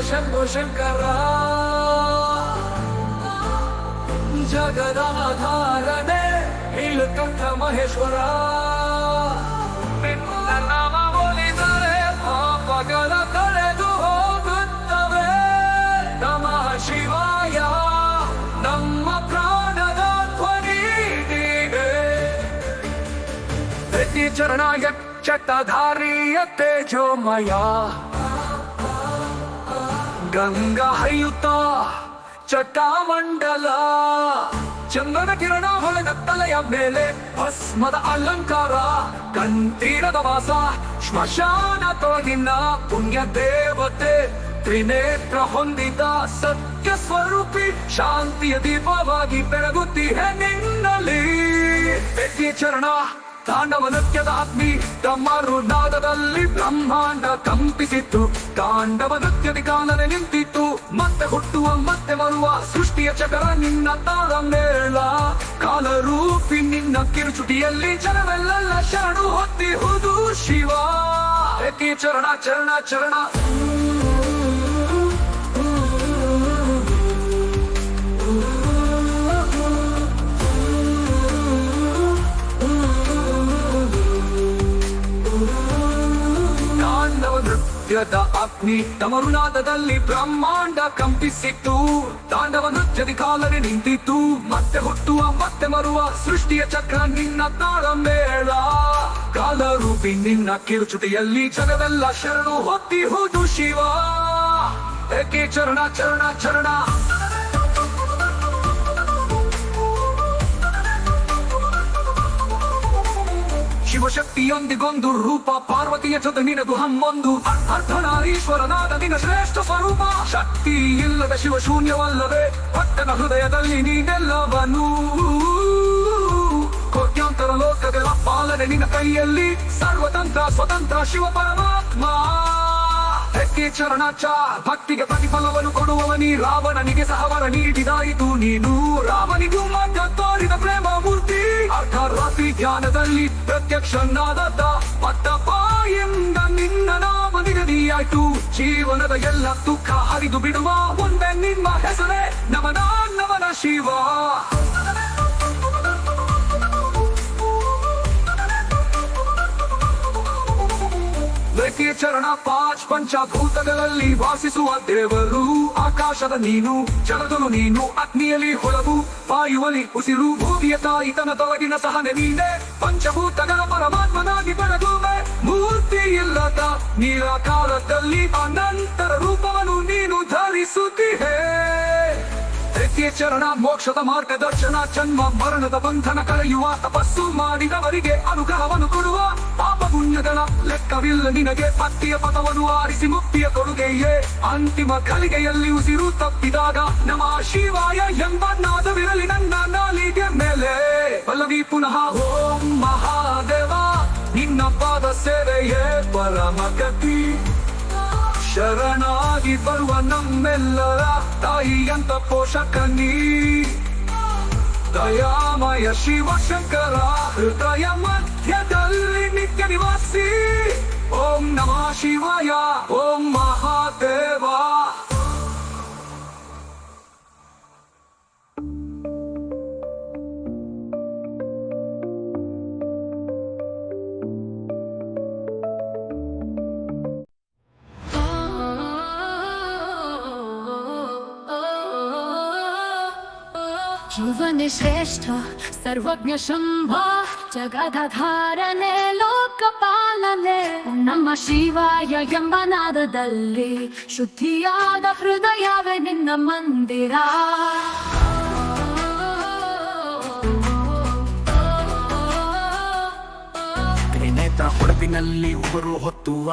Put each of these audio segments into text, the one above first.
ಶಂಭು ಶಂಕರ ಜಗದಾಧಾರನೆ ನೀಲಕಂಠ ಮಹೇಶ್ವರ ನಿನ್ನ ನಾಮ ಒಲಿದರೆ ಪಾಪಗಳ ಕಳೆದು ಹೋಗುತ್ತವೆ ನಮಃ ಶಿವಾಯ ನಮ್ಮ ಪ್ರಾಣದ ಧ್ವನಿ ನೀನೇ ಪ್ರತಿ ಚರಣಾಯ ಚಟ್ಟಧಾರಿಯ ತೇಜೋಮಯ ಗಂಗಾ ಹರಿಯುತ್ತ ಚಟ್ಟಮಂಡಲ ಚಂದ್ರನ ಕಿರಣ ಹೊಳೆದ ತಲೆಯ ಮೇಲೆ ಭಸ್ಮದ ಅಲಂಕಾರ ಕಂಠೀರದ ವಾಸ ಶ್ಮಶಾನ ತೊಳಗಿನ ಪುಣ್ಯ ದೇವತೆ ತ್ರಿನೇತ್ರ ಹೊಂದಿದ ಸತ್ಯ ಸ್ವರೂಪಿ ಶಾಂತಿಯ ದೀಪವಾಗಿ ಬೆಳಗುತ್ತೀಹೆ ನಿನ್ನಲ್ಲಿ ಪ್ರತಿ ಚರಣ ತಾಂಡವ ನೃತ್ಯದ ಅಗ್ನಿ ಮರುನಾದದಲ್ಲಿ ಬ್ರಹ್ಮಾಂಡ ಕಂಪಿಸಿತ್ತು ತಾಂಡವ ನೃತ್ಯದ ಕಾಲನೆ ನಿಂತಿತ್ತು ಮತ್ತೆ ಹುಟ್ಟುವ ಮತ್ತೆ ಬರುವ ಸೃಷ್ಟಿಯ ಚಕ್ರ ನಿನ್ನ ತಾಳ ಮೇಳ ಕಾಲರೂಪಿ ನಿನ್ನ ಕಿರುಚುಟಿಯಲ್ಲಿ ಜನವೆಲ್ಲ ಶರಣು ಹೊತ್ತಿಹುದು ಶಿವ ಏಕೆ ಚರಣ ಚರಣ ಚರಣ ನೃತ್ಯದ ಅಗ್ನಿ ಮರುನಾದದಲ್ಲಿ ಬ್ರಹ್ಮಾಂಡ ಕಂಪಿಸಿತ್ತು ತಾಂಡವ ನೃತ್ಯದ ಕಾಲನೆ ನಿಂತಿತ್ತು ಮತ್ತೆ ಹುಟ್ಟುವ ಮತ್ತೆ ಮರುವ ಸೃಷ್ಟಿಯ ಚಕ್ರ ನಿನ್ನ ತಾಳ ಮೇಳ ಕಾಲರೂಪಿ ನಿನ್ನ ಕಿರುಚುಟಿಯಲ್ಲಿ ಜಗವೆಲ್ಲ ಶರಣು ಹೊತ್ತಿಹುದು ಶಿವ ಏಕೆ ಚರಣ ಚರಣ ಚರಣ ಶಿವಶಕ್ತಿಯೊಂದಿಗೊಂದು ರೂಪ ಪಾರ್ವತಿಯ ಜೊತೆ ನಿನದು ಹಮ್ಮೊಂದು ಅರ್ಧನಾರೀಶ್ವರನಾದ ನಿನ್ನ ಶ್ರೇಷ್ಠ ಸ್ವರೂಪ ಶಕ್ತಿ ಇಲ್ಲದ ಶಿವ ಶೂನ್ಯವಲ್ಲದೆ ಭಕ್ತನ ಹೃದಯದಲ್ಲಿ ನೀನೆಲ್ಲವನು ಕೋಟ್ಯಾಂತರ ಲೋಕಗಳ ಪಾಲನೆ ನಿನ್ನ ಕೈಯಲ್ಲಿ ಸರ್ವತಂತ್ರ ಸ್ವತಂತ್ರ ಶಿವ ಪರಮಾತ್ಮ ಹೆಕ್ಕೆ ಚರಣಾಚ ಭಕ್ತಿಗೆ ಪ್ರತಿಫಲವನ್ನು ಕೊಡುವವನಿ ರಾವಣನಿಗೆ ಸಹವರ ನೀಡಿದಾಯಿತು ನೀನು ರಾಮನಿಗೂ ಮಾತ್ರ ತೋರಿದ ಪ್ರೇಮ ಮೂರ್ತಿ ಅರ್ಧರಾತ್ರಿ ಧ್ಯಾನದಲ್ಲಿ ಪ್ರತ್ಯಕ್ಷನಾದ ಪಟ್ಟಪಾಯಿಂದ ನಿನ್ನ ನಾಮ ನಿಗದಿಯಾಯ್ತು ಜೀವನದ ಎಲ್ಲ ದುಃಖ ಹರಿದು ಬಿಡುವ ಒಂದೇ ನಿಮ್ಮ ಹೆಸರೇ ನಮನ ನಮನ ಶಿವ ಚರಣ ಪಂಚಭೂತಗಳಲ್ಲಿ ವಾಸಿಸುವ ದೇವರು ಆಕಾಶದ ನೀನು ಜಲದನು ನೀನು ಅಗ್ನಿಯಲ್ಲಿ ಹೊಳವು ವಾಯುವಲಿ ಉಸಿರು ಭೂಮಿಯ ತಾಯಿತನ ತೊಲಗಿನ ಸಹನೆ ನೀನೆ ಪಂಚಭೂತಗಳ ಪರಮಾತ್ಮನಾಗಿ ಬೆಳಗುವೆ ಮೂರ್ತಿ ಇಲ್ಲದ ನಿರಾಕಾರದಲ್ಲಿ ಅನಂತರ ರೂಪವನ್ನು ನೀನು ಧರಿಸುತ್ತೀಹೆ ಚರಣ ಮೋಕ್ಷದ ಮಾರ್ಗದರ್ಶನ ಜನ್ಮ ಮರಣದ ಬಂಧನ ಕಳೆಯುವ ತಪಸ್ಸು ಮಾಡಿದವರಿಗೆ ಅನುಗ್ರಹವನ್ನು ಕೊಡುವ ಪಾಪ ಪುಣ್ಯಗಳ ಲೆಕ್ಕವಿಲ್ಲ ನಿನಗೆ ಭಕ್ತಿಯ ಪಥವನ್ನು ಆರಿಸಿ ಮುಕ್ತಿಯ ಕೊಡುಗೆಯೇ ಅಂತಿಮ ಕಲಿಗೆಯಲ್ಲಿ ಉಸಿರು ತಪ್ಪಿದಾಗ ನಮಃ ಶಿವಾಯ ಎಂಬ ನಾದವಿರಲಿ ನನ್ನ ನಾಲಿಗೆ ಮೇಲೆ ಪಲ್ಲವಿ ಪುನಃ ಓಂ ಮಹಾದೇವ ನಿನ್ನ ಪಾದ ಸೇವೆಯೇ ಪರಮಗತಿ ಶರಣಾಗಿ ಬರುವ ನಮ್ಮೆಲ್ಲರ ತಾಯಿಯಂತ ಪೋಷಕ ನೀ ದಯಾಮಯ ಶಿವಶಂಕರ ಹೃದಯ ಮಧ್ಯದಲ್ಲಿ ನಿತ್ಯ ನಿವಾಸಿ ಓಂ ನಮಃ ಶಿವಾಯ ಓಂ ಮಹಾದೇವ ಶಿವನೇ ಶ್ರೇಷ್ಠ ಸರ್ವಜ್ಞ ಶಂಭ ಜಗದಾಧಾರನೆ ಲೋಕಪಾಲನೆ ನಮ್ಮ ಶಿವಾಯ ಎಂಬ ನಾದದಲ್ಲಿ ಶುದ್ಧಿಯಾದ ಹೃದಯವೇ ನಿನ್ನ ಮಂದಿರ ತ್ರಿನೇತ್ರ ಹೊಳಪಿನಲ್ಲಿ ಉಗುರು ಹೊತ್ತುವ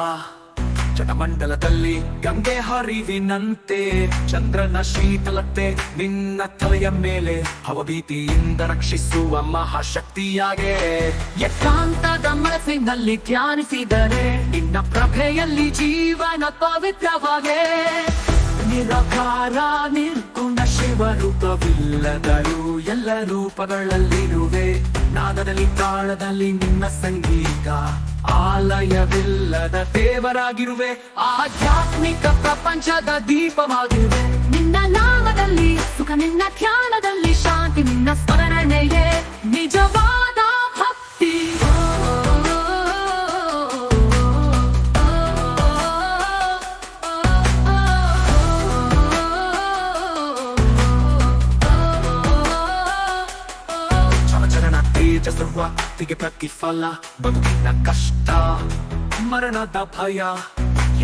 ಚಟಮಂಡಲದಲ್ಲಿ ಗಂಗೆ ಹರಿವಿನಂತೆ ಚಂದ್ರನ ಶೀತಲತೆ ನಿನ್ನ ತಲೆಯ ಮೇಲೆ ಭವಭೀತಿಯಿಂದ ರಕ್ಷಿಸುವ ಮಹಾಶಕ್ತಿಯಾಗೆ ಏಕಾಂತದ ಮನಸ್ಸಿನಲ್ಲಿ ಧ್ಯಾನಿಸಿದರೆ ನಿನ್ನ ಪ್ರಭೆಯಲ್ಲಿ ಜೀವನ ಪವಿತ್ರವಾಗೆ ನಿರಾಕಾರ ನಿರ್ಗುಣ ಶಿವರೂಪವಿಲ್ಲದರೂ ಎಲ್ಲ ರೂಪಗಳಲ್ಲಿರುವೆ ನಾದದಲ್ಲಿ ತಾಳದಲ್ಲಿ ನಿನ್ನ ಸಂಗೀತ ಆಲಯವಿಲ್ಲದ ದೇವರಾಗಿರುವೆ, ಆಧ್ಯಾತ್ಮಿಕ ಪ್ರಪಂಚದ ದೀಪವಾಗಿರುವೆ. ನಿನ್ನ ನಾಮದಲ್ಲಿ ಸುಖ, ನಿನ್ನ ಧ್ಯಾನದಲ್ಲಿ ಶಾಂತಿ, ನಿನ್ನ ಸ್ಮರಣೆಯೇ ನಿಜವಾದ ಭಕ್ತಿ. ಚಮಚರಣ ತೇಜಸ್ಸರ್ವತಿಗೆ ಪ್ರತಿಫಲ, ಬದುಕಿನ ಕಷ್ಟ ಮರಣದ ಭಯ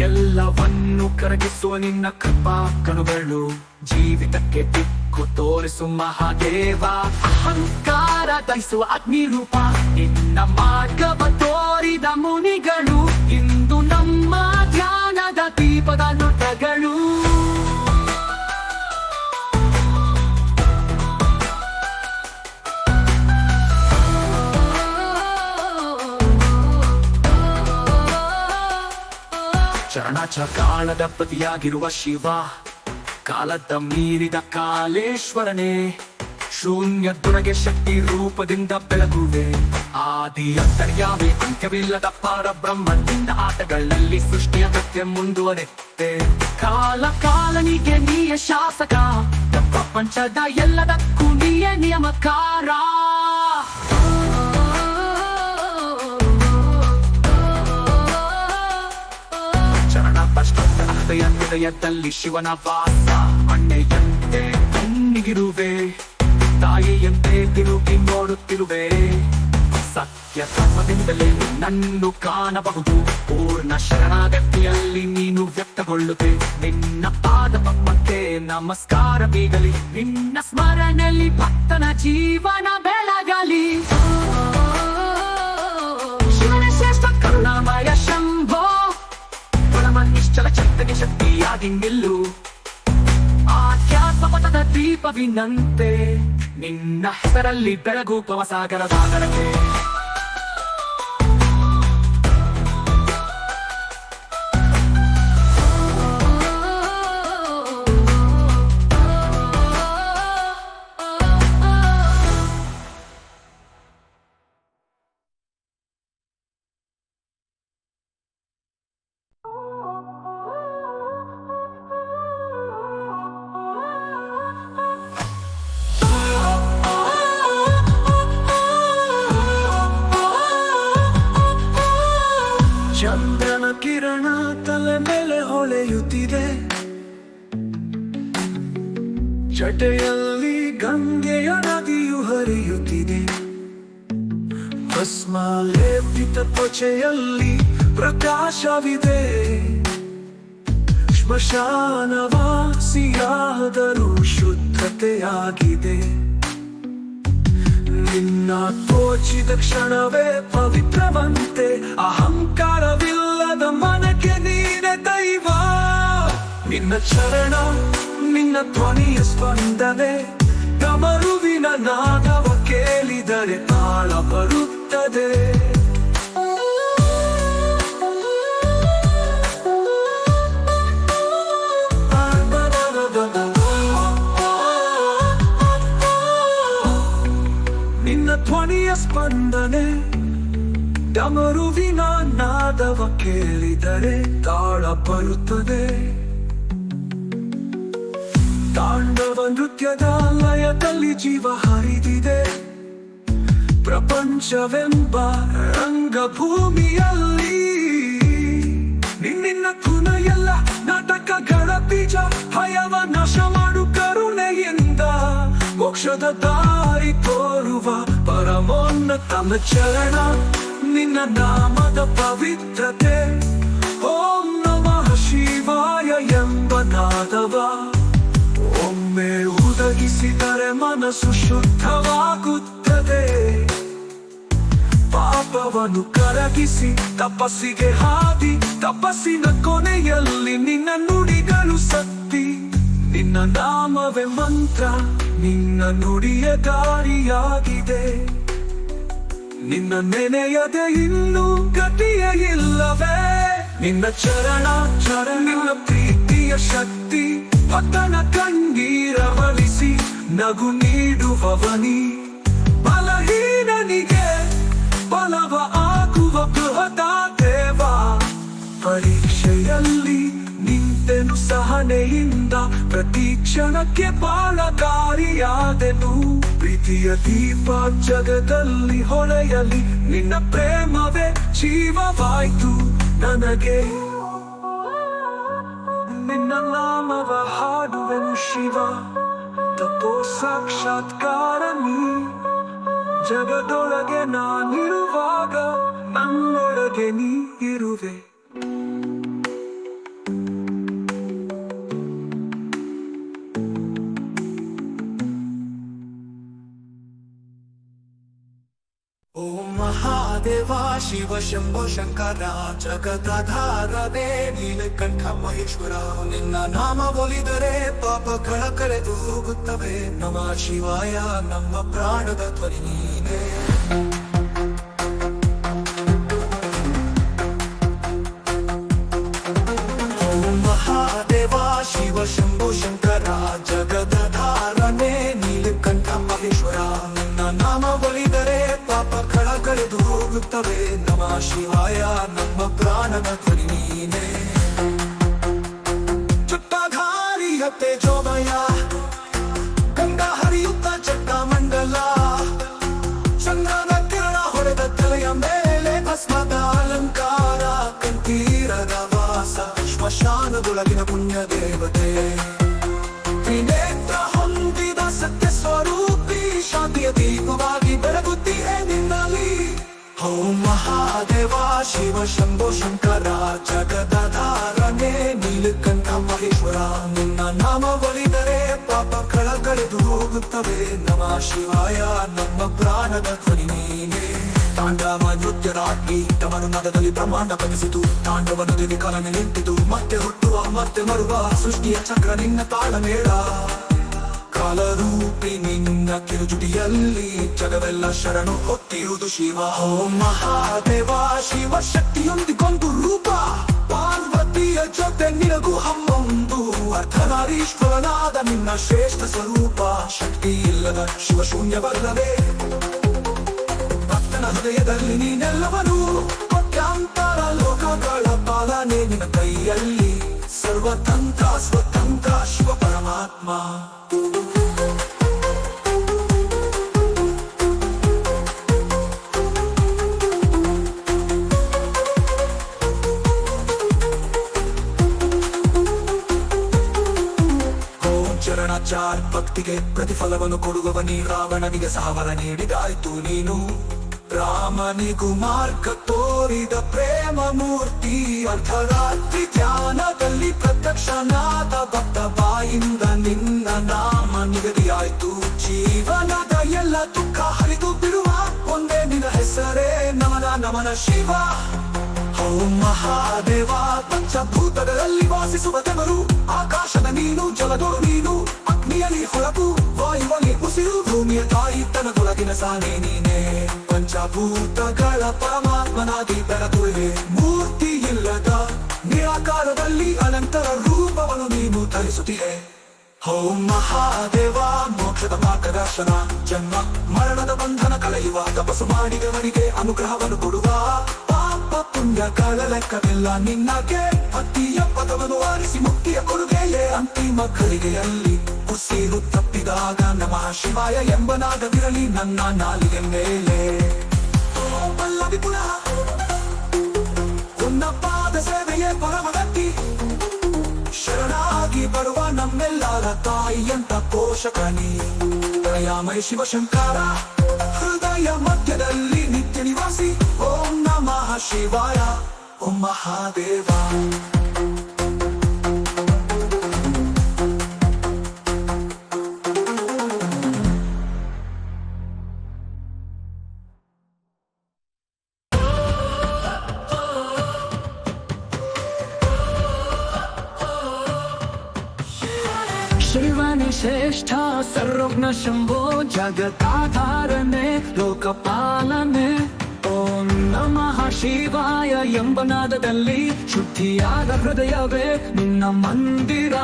ಎಲ್ಲವನ್ನು ಕರಗಿಸುವ ನಿನ್ನ ಕೃಪಾ ಕರುಗಳು, ಜೀವಿತಕ್ಕೆ ದಿಕ್ಕು ತೋರಿಸು ಮಹಾದೇವ. ಅಹಂಕಾರ ದಹಿಸುವ ಅಗ್ನಿ ರೂಪ, ನಿನ್ನ ಮಾರ್ಗವ ತೋರಿದ ಮುನಿಗಳು, ಇಂದು ನಮ್ಮ ಧ್ಯಾನದ ದೀಪದ ನೋಟಗಳು. ಚರಣಾಚ ಕಾಲದ ಪತಿಯಾಗಿರುವ ಶಿವ, ಕಾಲದ ಮೀರಿದ ಕಾಲೇಶ್ವರನೇ, ಶೂನ್ಯದೊಳಗೆ ಶಕ್ತಿ ರೂಪದಿಂದ ಬೆಳಗುವೆ. ಆದಿ ಅಂತರ್ಯಾಮಿ ಅಂತ್ಯವಿಲ್ಲದ ಪರಬ್ರಹ್ಮ, ನಿನ್ನ ಆಟಗಳಲ್ಲಿ ಸೃಷ್ಟಿಯ ಸತ್ಯ ಮುಂದುವರೆತೆ. ಕಾಲ ಕಾಲನಿಗೆ ನೀಯ ಶಾಸಕ, ಪ್ರಪಂಚದ ಎಲ್ಲದಕ್ಕೂ ನೀಯ ನಿಯಮಕಾರ. ಹೃದಯದಲ್ಲಿ ಶಿವನ ವಾಸ, ಅಣ್ಣೆಯಂತೆ ಕಣ್ಣಿಗಿರುವೆ, ತಾಯಿಯಂತೆ ತಿರುಗಿ ನೋಡುತ್ತಿರುವೆ. ಸತ್ಯ ಧರ್ಮದಿಂದಲೇ ನನ್ನು ಕಾಣಬಹುದು, ಪೂರ್ಣ ಶರಣಾಗತಿಯಲ್ಲಿ ನೀನು ವ್ಯಕ್ತಗೊಳ್ಳುತ್ತೆ. ನಿನ್ನ ಪಾದ ಪದ್ಮಕ್ಕೆ ನಮಸ್ಕಾರ ಬೀಗಲಿ, ನಿನ್ನ ಸ್ಮರಣೆಯಲ್ಲಿ ಭಕ್ತನ ಜೀವನ ಬೆಳಗಲಿ. ಶಿವನ ಶ್ರೇಷ್ಠ ಕರುಣಾಮಯ ಶಂಭೋ, ನಿಶ್ಚಲ ಚಿಂತನೆ ಶಕ್ತಿಯಾಗಿ ನಿಲ್ಲು. ಆಧ್ಯಾತ್ಮ ಪಥದ ದೀಪವಿನಂತೆ ನಿನ್ನ ಹೆಸರಲ್ಲಿ ಬೆಳಗು ಭವಸಾಗರದಾಗರಕ್ಕೆ. ಚಂದ್ರನ ಕಿರಣ ತಲೆ ಮೇಲೆ ಹೊಳೆಯುತ್ತಿದೆ, ಜಟೆಯಲ್ಲಿ ಗಂಗೆಯ ನದಿಯು ಹರಿಯುತ್ತಿದೆ. ಭಸ್ಮ ಲೇಪಿತ ತ್ವಚೆಯಲ್ಲಿ ಪ್ರಕಾಶವಿದೆ, ಶ್ಮಶಾನವಾಸಿಯಾದರೂ ಶುದ್ಧತೆಯಾಗಿದೆ. ನಿನ್ನ ತೋಚಿದ ಕ್ಷಣವೇ ಪವಿತ್ರವಂತೆ, ಅಹಂಕಾರವಿಲ್ಲದ ಮನಕ್ಕೆ ನೀನೆ ದೈವ. ನಿನ್ನ ಚರಣ, ನಿನ್ನ ಧ್ವನಿಯ ಸ್ಪಂದನೆ, ಡಮರುವಿನ ನಾದವ ಕೇಳಿದರೆ ತಾಳ ಬರುತ್ತದೆ. ಧ್ವನಿಯ ಸ್ಪಂದನೆ, ಡಮರುವಿನ ನಾದವ ಕೇಳಿದರೆ ತಾಳ ಬರುತ್ತದೆ. ತಾಂಡವ ನೃತ್ಯದ ಲಯದಲ್ಲಿ ಜೀವ ಹರಿದಿದೆ, ಪ್ರಪಂಚವೆಂಬ ರಂಗಭೂಮಿಯಲ್ಲಿ. ನಿನ್ನ ಗುಣ ಎಲ್ಲ ನಾಟಕಗಳ ಬೀಜ, ಭಯವ ನಾಶ ಮಾಡು ಕರುಣೆಯಿಂದ, ಮೋಕ್ಷದ ದಾರಿ ತೋರುವ ಪರಮೋನ್ನತನ ಚರಣ. ನಿನ್ನ ನಾಮದ ಪವಿತ್ರತೆ, ಓಂ ನಮಃ ಶಿವಾಯ ಎಂಬ ನಾದವ ಒಮ್ಮೆ ಉದಗಿಸಿದರೆ ಮನಸ್ಸು ಶುದ್ಧವಾಗುತ್ತದೆ. ಪಾಪವನ್ನು ಕರಗಿಸಿ ತಪಸ್ಸಿಗೆ ಹಾದಿ, ತಪಸ್ಸಿನ ಕೊನೆಯಲ್ಲಿ ನಿನ್ನ ನುಡಿಗಳು ಸತ್ತಿ. ನಿನ್ನ ನಾಮವೇ ಮಂತ್ರ, ನಿನ್ನ ನುಡಿಯ ದಾರಿಯಾಗಿದೆ. ನಿನ್ನ ನೆನೆಯದೆ ಇನ್ನೂ ಗತಿಯೇ ಇಲ್ಲವೇ. ನಿನ್ನ ಚರಣ ನಿನ್ನ ಪ್ರೀತಿಯ ಶಕ್ತಿ, ಭಕ್ತನ ಕಣ್ಣೀರವಳಿಸಿ ನಗು ನೀಡುವವನಿ. ಬಲಹೀನನಿಗೆ ಬಲವ ಆಗುವ ಬೃಹದ ತುದಿಯಲ್ಲಿ ನಿಂತೆನು ಸಹನೆಯಿಂದ ಪ್ರತಿ ಕ್ಷಣಕ್ಕೆ ಬಾಳಗಾರಿಯಾದೆನು ಪ್ರೀತಿಯ ದೀಪ ಜಗದಲ್ಲಿ ಹೊಳೆಯಲಿ ನಿನ್ನ ಪ್ರೇಮವೇ ಜೀವವಾಯ್ತು ನನಗೆ ನಿನ್ನ ನಾಮವ ಹಾಡುವೆನು ಶಿವ ತಪೋ ಸಾಕ್ಷಾತ್ಕಾರ ನೀ ಜಗದೊಳಗೆ ನಾನಿರುವಾಗ ನನ್ನೊಳಗೆ ನೀ ಇರುವೆ ಓಂ ಮಹಾದೇವ ಶಿವ ಶಂಭೋ ಶಂಕರ ಜಗದಾಧಾರನೇ ನೀಲಕಂಠ ಮಹೇಶ್ವರ ನಿನ್ನ ನಾಮ ಒಲಿದರೆ ಪಾಪಗಳ ಕಳೆದು ಹೋಗುತ್ತವೆ ನಮಃ ಶಿವಾಯ ನಮ್ಮ ಪ್ರಾಣದ ಧ್ವನಿ ನೀನೇ ಓಂ ಮಹಾದೇವ ಶಿವ ಶಂಭೋ ಶಂಕರ ಜಗದಾಧಾರನೇ ನೀಲಕಂಠ ಮಹೇಶ್ವರ ನಿನ್ನ ನಾಮ ಒಲಿದರೆ ಪಾಪಗಳ ಕಳೆದು ಹೋಗುತ್ತವೆ ನಮಃ ಶಿವಾಯ ನಮ್ಮ ಪ್ರಾಣದ ಧ್ವನಿ ನೀನೇ ಚುಟ್ಟಧಾರಿಯ ತೇಜೋಮಯ ಗಂಗಾ ಹರಿಯುತ್ತ ಚಟ್ಟ ಮಂಡಲ ಚಂದ್ರನ ಕಿರಣ ಹೊಡೆದ ತಲೆಯ ಮೇಲೆ ಭಸ್ಮದ ಅಲಂಕಾರ ಕಂಠೀರದ ವಾಸ ಶ್ಮಶಾನದೊಳಗಿನ ಪುಣ್ಯ ದೇವತೆ ತ್ರಿನೇತ್ರ ಹೊಂದಿದ ಸತ್ಯ ಸ್ವರೂಪಿ ಶಾಂತಿಯ ದೀಪವಾಗಿ ಬೆಳಗುತ್ತೀಯೇ ನಿನ್ನಲ್ಲಿ ಓಂ ಮಹಾದೇವ ಶಿವ ಶಂಭೋ ಶಂಕರ ಜಗದಾಧಾರನೇ ನೀಲಕಂಠ ಮಹೇಶ್ವರ ನಿನ್ನ ನಾಮ ಒಲಿದರೆ ಪಾಪಗಳ ಕಳೆದು ಹೋಗುತ್ತವೆ ನಮಃ ಶಿವಾಯ ನಮ್ಮ ಪ್ರಾಣದ ಧ್ವನಿ ನೀನೇ ತಾಂಡವ ನೃತ್ಯರಾಗಿ ತಮನು ನದದಲ್ಲಿ ಬ್ರಹ್ಮಾಂಡ ಪತಿಸಿತು ತಾಂಡವ ನದಿಗೆ ಕಲನೆ ನಿಂತಿತು ಮತ್ತೆ ಹುಟ್ಟುವ ಮತ್ತೆ ಮರುವ ಸೃಷ್ಟಿಯ ಚಕ್ರ ನಿನ್ನ ತಾಳಮೇಳ ಕಾಲರೂಪಿ ನಿನ್ನ ಕಿರುಜುಟಿಯಲ್ಲಿ ಜಗವೆಲ್ಲ ಶರಣು ಹೊತ್ತಿರುವುದು ಶಿವ ಓಂ ಮಹಾದೇವ ಶಿವ ಶಕ್ತಿಯೊಂದಿಗೊಂದು ರೂಪ ಪಾರ್ವತಿಯ ಜೊತೆ ನಿನಗೂ ಹಮ್ಮೊಂದು ಅರ್ಧನಾರೀಶ್ವರನಾದ ನಿನ್ನ ಶ್ರೇಷ್ಠ ಸ್ವರೂಪ ಶಕ್ತಿ ಇಲ್ಲದ ಶಿವ ಶೂನ್ಯವಲ್ಲವೇ ಭಕ್ತನ ಹೃದಯದಲ್ಲಿ ನೀನೆಲ್ಲವನು ಕೋಟ್ಯಾಂತರ ಲೋಕಗಳ ಪಾಲನೆ ನಿನ್ನ ಕೈಯಲ್ಲಿ ಸರ್ವತಂತ್ರ ಸ್ವತಂತ್ರ ಶಿವ ಪರಮಾತ್ಮ ಚರಣಾಚಾರ್ ಭಕ್ತಿಗೆ ಪ್ರತಿಫಲವನ್ನು ಕೊಡುವವನಿ ರಾವಣನಿಗೆ ಸಹವರ ನೀಡಿದಾಯ್ತು ನೀನು ರಾಮನಿಗೂ ಮಾರ್ಗ ತೋರಿದ ಪ್ರೇಮ ಮೂರ್ತಿ ಅರ್ಧರಾತ್ರಿ ಧ್ಯಾನದಲ್ಲಿ ಪ್ರತ್ಯಕ್ಷನಾದ ಭಕ್ತ ಬಾಯಿಂದ ನಿನ್ನ ನಾಮ ನಿಗದಿಯಾಯ್ತು ಜೀವನದ ಎಲ್ಲ ದುಃಖ ಹರಿದು ಬಿಡುವ ಒಂದೇ ನಿನ್ನ ಹೆಸರೇ ನಮನ ನಮನ ಶಿವ ಓಂ ಮಹಾದೇವ ಪಂಚಭೂತಗಳಲ್ಲಿ ವಾಸಿಸುವ ದೇವರು ಆಕಾಶದ ನೀನು ಜಲದೊಳು ನೀನು ಅಗ್ನಿಯಲ್ಲಿ ಹೊಳಪು ವಾಯುವಲ್ಲಿ ಉಸಿರು ಭೂಮಿಯ ತಾಯಿ ತನದೊಳಗಿನ ಸಾನೆ ನೀನೇ ಪಂಚಭೂತಗಳ ಪರಮಾತ್ಮನಾಗಿ ಬೆಳಗುವೆ ಮೂರ್ತಿ ಇಲ್ಲದ ನಿರಾಕಾರದಲ್ಲಿ ಅನಂತರ ರೂಪವನ್ನು ನೀನು ಧರಿಸುತ್ತಿದೆ ಓಂ ಮಹಾದೇವ ಮೋಕ್ಷದ ಮಾರ್ಗದರ್ಶನ ಜನ್ಮ ಮರಣದ ಬಂಧನ ಕಳೆಯುವ ತಪಸ್ಸು ಮಾಡಿದವನಿಗೆ ಅನುಗ್ರಹವನ್ನು ಕೊಡುವ ಪಾಪ ಪುಣ್ಯಗಳ ಲೆಕ್ಕವಿಲ್ಲ ನಿನ್ನಗೆ ಭಕ್ತಿಯ ಪದವನ್ನು ಆರಿಸಿ ಮುಕ್ತಿಯ ಕೊಡುಗೆಯೇ ಅಂತಿಮ ಗಳಿಗೆಯಲ್ಲಿ ಉಸಿರು ತಪ್ಪಿದಾಗ ನಮಃ ಶಿವಾಯ ಎಂಬ ನಾದವಿರಲಿ ನನ್ನ ನಾಲಿಗೆ ಮೇಲೆ ಓಂ ಪಲ್ಲವಿ ಪುನಃ ಉನ್ನ ಪಾದ ಸೇವೆಯೇ ಪರಮಗತಿ ಶರಣಾಗಿ ಬರುವ ನಮ್ಮೆಲ್ಲರ ತಾಯಿಯಂತ ಪೋಷಕನಿ ದಯಾಮಯ ಶಿವಶಂಕರ ಹೃದಯ ಮಧ್ಯದಲ್ಲಿ ನಿತ್ಯ ನಿವಾಸಿ ಓಂ ನಮಃ ಶಿವಾಯ ಓಂ ಮಹಾದೇವ ಶಿವನೇ ಶ್ರೇಷ್ಠ ಸರ್ವಜ್ಞ ಶಂಭೋ ಜಗದಾಧಾರನೆ ಲೋಕಪಾಲನೆ ಓಂ ನಮಃ ಶಿವಾಯ ಎಂಬ ನಾದದಲ್ಲಿ ಶುದ್ಧಿಯಾದ ಹೃದಯವೇ ನಿನ್ನ ಮಂದಿರ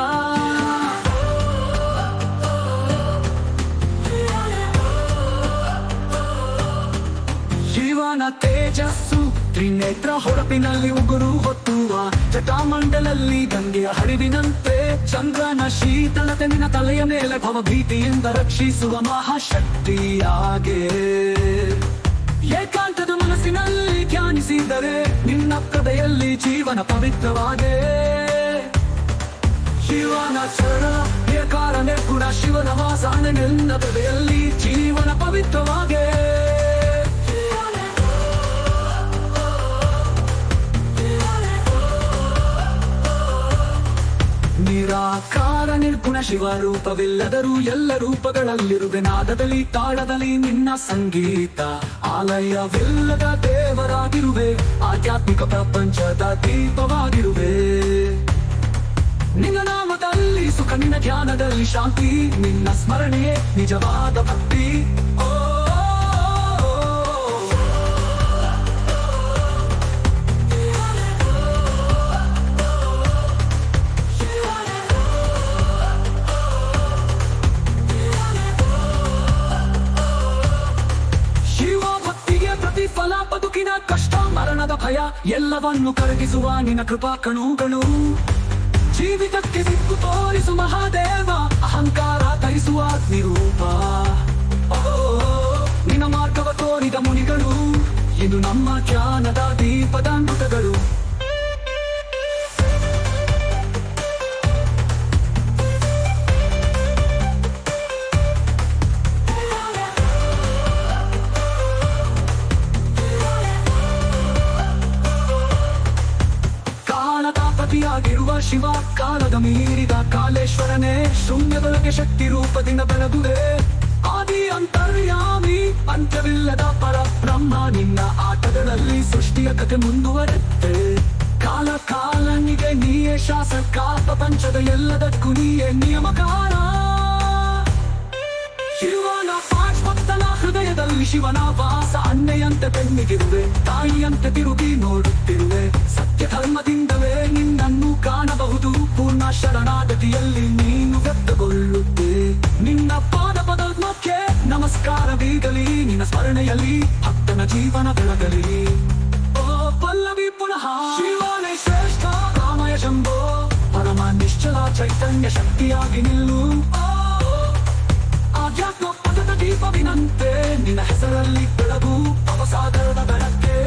ಶಿವನ ತೇಜಸ್ಸು ತ್ರಿನೇತ್ರ ಹೊರಪಿನಲ್ಲಿ ಉಗುರು ಹೊತ್ತುವ ಜಟಾಮಂಡಲಲ್ಲಿ ಗಂಗೆಯ ಹರಿವಿನಂತೆ ಚಂದ್ರನ ಶೀತಲತೆ ನಿನ್ನ ತಲೆಯ ಮೇಲೆ ಭವಭೀತಿಯಿಂದ ರಕ್ಷಿಸುವ ಮಹಾಶಕ್ತಿಯಾಗೆ ಏಕಾಂತದ ಮನಸ್ಸಿನಲ್ಲಿ ಧ್ಯಾನಿಸಿದರೆ ನಿನ್ನ ಕಥೆಯಲ್ಲಿ ಜೀವನ ಪವಿತ್ರವಾಗೆ ಶಿವನ ಚರಣ ಕಾರಣ ಕೂಡ ಶಿವನ ವಾಸನೆ ನಿನ್ನ ಕಥೆಯಲ್ಲಿ ಜೀವನ ಪವಿತ್ರವಾಗೆ ನಿರಾಕಾರ ನಿರ್ಗುಣ ಶಿವ ರೂಪವಿಲ್ಲದರೂ ಎಲ್ಲ ರೂಪಗಳಲ್ಲಿರುವೆ ನಾದದಲ್ಲಿ ತಾಳದಲ್ಲಿ ನಿನ್ನ ಸಂಗೀತ ಆಲಯವಿಲ್ಲದ ದೇವರಾಗಿರುವೆ ಆಧ್ಯಾತ್ಮಿಕ ಪ್ರಪಂಚದ ದೀಪವಾಗಿರುವೆ ನಿನ್ನ ನಾಮದಲ್ಲಿ ಸುಖ ನಿನ್ನ ಧ್ಯಾನದಲ್ಲಿ ಶಾಂತಿ ನಿನ್ನ ಸ್ಮರಣೆಯೇ ನಿಜವಾದ ಭಕ್ತಿ ಫಲ ಬದುಕಿನ ಕಷ್ಟ ಮರಣದ ಭಯ ಎಲ್ಲವನ್ನು ಕರಗಿಸುವ ನಿನ್ನ ಕೃಪಾ ಕಣುಗಳು ಜೀವಿತಕ್ಕೆ ದಿಕ್ಕು ತೋರಿಸು ಮಹಾದೇವ ಅಹಂಕಾರ ತರಿಸುವ ನಿರೂಪ ನಿನ್ನ ಮಾರ್ಗವ ತೋರಿದ ಮುನಿಗಳು ಇದು ನಮ್ಮ ಜ್ಞಾನದ ದೀಪದ ಅಮೃತಗಳು ಆಗಿರುವ ಶಿವ ಕಾಲದ ಮೀರಿದ ಕಾಲೇಶ್ವರನೇ ಶೂನ್ಯದೊಳಗೆ ಶಕ್ತಿ ರೂಪದಿಂದ ಬೆಳಗುವೆ ಆದಿ ಅಂತರ್ಯಾಮಿ ಅಂತ್ಯವಿಲ್ಲದ ಪರಬ್ರಹ್ಮ ನಿನ್ನ ಆಟಗಳಲ್ಲಿ ಸೃಷ್ಟಿಯ ಕಥೆ ಮುಂದುವರೆತ್ತೆ ಕಾಲ ಕಾಲನಿಗೆ ನೀಯೇ ಶಾಸಕ ಪ್ರಪಂಚದ ಎಲ್ಲದಕ್ಕೂ ನೀಯೇ ನಿಯಮಕಾರ ಶಿವನ ಭಕ್ತನ ಹೃದಯದಲ್ಲಿ ಶಿವನ ವಾಸ ಅನ್ನೆಯಂತೆ ಬೆನ್ನಿಗಿರುವೆ ತಾಯಿಯಂತೆ ತಿರುಗಿ ನೋಡುತ್ತಿರುವೆ ಸತ್ಯ ಧರ್ಮದಿಂದಲೇ ನಿನ್ನನ್ನು ಕಾಣಬಹುದು ಪೂರ್ಣ ಶರಣಾಗತಿಯಲ್ಲಿ ನೀನು ವ್ಯಕ್ತಗೊಳ್ಳುತ್ತೆ ನಿನ್ನ ಪಾದ ಪದ್ಮಕ್ಕೆ ನಮಸ್ಕಾರವೀಗಲಿ ನಿನ್ನ ಸ್ಮರಣೆಯಲ್ಲಿ ಭಕ್ತನ ಜೀವನ ಬೆಳಗಲಿ ಓ ಪಲ್ಲವಿ ಪುನಃ ಶಿವನೇ ಶ್ರೇಷ್ಠ ರಾಮಯ ಶಂಭೋ ಪರಮ ನಿಶ್ಚಲ ಚೈತನ್ಯ ಶಕ್ತಿಯಾಗಿ ನಿಲ್ಲು ಆಧ್ಯಾತ್ಮ ಪದದ ದೀಪವಿನಂತೆ ನಿನ್ನ ಹೆಸರಲ್ಲಿ ಬೆಳಗು ಭವಸಾಗರದ ಬೆಳಗ್ಗೆ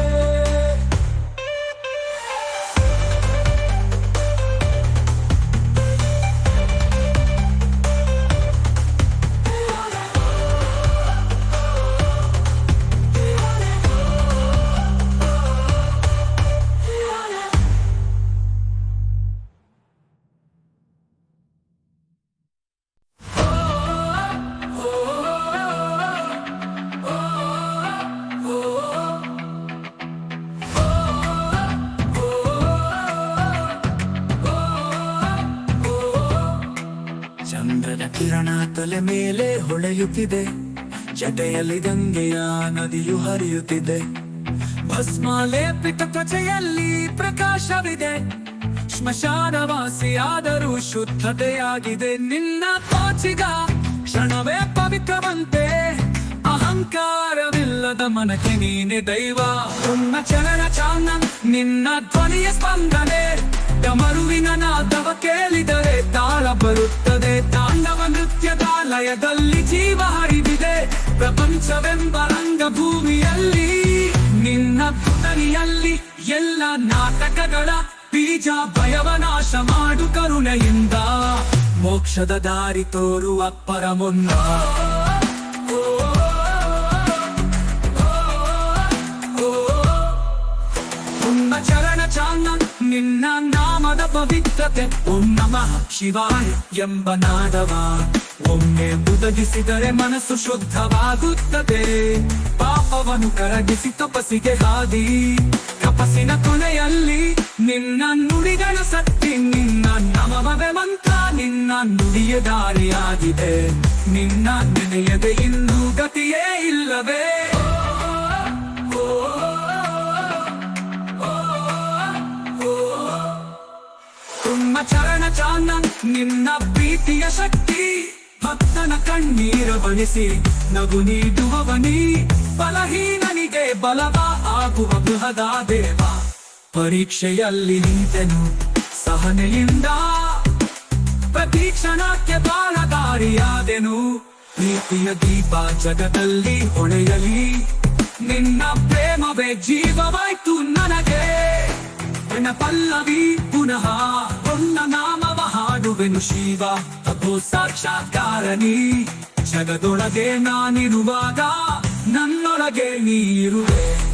ಚಂದ್ರನ ಕಿರಣ ತಲೆ ಮೇಲೆ ಹೊಳೆಯುತ್ತಿದೆ ಜಟೆಯಲ್ಲಿ ಗಂಗೆಯ ನದಿಯು ಹರಿಯುತ್ತಿದೆ ಭಸ್ಮ ಲೇಪಿತ ತ್ವಚೆಯಲ್ಲಿ ಪ್ರಕಾಶವಿದೆ ಶ್ಮಶಾನವಾಸಿಯಾದರೂ ಶುದ್ಧತೆಯಾಗಿದೆ ನಿನ್ನ ತೋಚಿಗ ಕ್ಷಣವೇ ಪವಿತ್ರವಂತೆ ಅಹಂಕಾರವಿಲ್ಲದ ಮನಕ್ಕೆ ನೀನೆ ದೈವ ಉನ್ನ ಚಲನ ಚಾನನ್ ನಿನ್ನ ಧ್ವನಿಯ ಸ್ಪಂದನೆ ಡಮರುವಿನ ನಾದವ ಕೇಳಿದರೆ ತಾಳ ಬರುತ್ತದೆ ತಾಂಡವ ನೃತ್ಯದ ಲಯದಲ್ಲಿ ಜೀವ ಹರಿದಿದೆ ಪ್ರಪಂಚವೆಂಬ ರಂಗಭೂಮಿಯಲ್ಲಿ ನಿನ್ನ ಪುಟರಿಯಲ್ಲಿ ಎಲ್ಲ ನಾಟಕಗಳ ಬೀಜ ಭಯವ ನಾಶ ಮಾಡು ಕರುಣೆಯಿಂದ ಮೋಕ್ಷದ ದಾರಿ ತೋರುವ ಪರಮುನ್ನ ಚರಣ ಚಾನನ್ ನಿನ್ನ ನಾಮದ ಪವಿತ್ರತೆ ಓಂ ನಮಃ ಶಿವಾಯ ಎಂಬ ನಾದವ ಒಮ್ಮೆ ಉದಗಿಸಿದರೆ ಮನಸ್ಸು ಶುದ್ಧವಾಗುತ್ತದೆ ಪಾಪವನ್ನು ಕರಗಿಸಿ ತಪಸ್ಸಿಗೆ ಹಾದಿ ತಪಸ್ಸಿನ ಕೊನೆಯಲ್ಲಿ ನಿನ್ನ ನುಡಿಗಳ ಶಕ್ತಿ ನಿನ್ನ ನಮವೇ ಮಂತ್ರ ನಿನ್ನ ನುಡಿಯ ದಾರಿಯಾಗಿದೆ ನಿನ್ನ ನೆನೆಯದೆ ಇನ್ನೂ ಗತಿಯೇ ಇಲ್ಲವೇ ಚರಣ ಚಾನನ್ ನಿನ್ನ ಪ್ರೀತಿಯ ಶಕ್ತಿ ಭಕ್ತನ ಕಣ್ಣೀರ ಬಣಿಸಿ ನಗು ನೀಡುವವನಿ ಬಲಹೀನ ನನಗೆ ಬಲವ ಆಗುವ ಬೃಹದ ದೇವ. ಪರೀಕ್ಷೆಯಲ್ಲಿ ನಿಂತೆನು ಸಹನೆಯಿಂದ, ಪ್ರತಿ ಕ್ಷಣಕ್ಕೆ ಬಾಳದಾರಿಯಾದೆನು. ಪ್ರೀತಿಯ ದೀಪ ಜಗದಲ್ಲಿ ಹೊಳೆಯಲಿ, ನಿನ್ನ ಪ್ರೇಮವೇ ಜೀವವಾಯ್ತು ನನಗೆ. ನನ್ನ ಪಲ್ಲವಿ ಪುನಃ ಹೊನ್ನ ನಾಮವ ಹಾಡುವೆನು ಶಿವ. ಅಗೋ ಸಾಕ್ಷಾತ್ಕಾರನಿ, ಜಗದೊಳಗೆ ನಾನಿರುವಾಗ ನನ್ನೊಳಗೆ ನೀರುವೆ.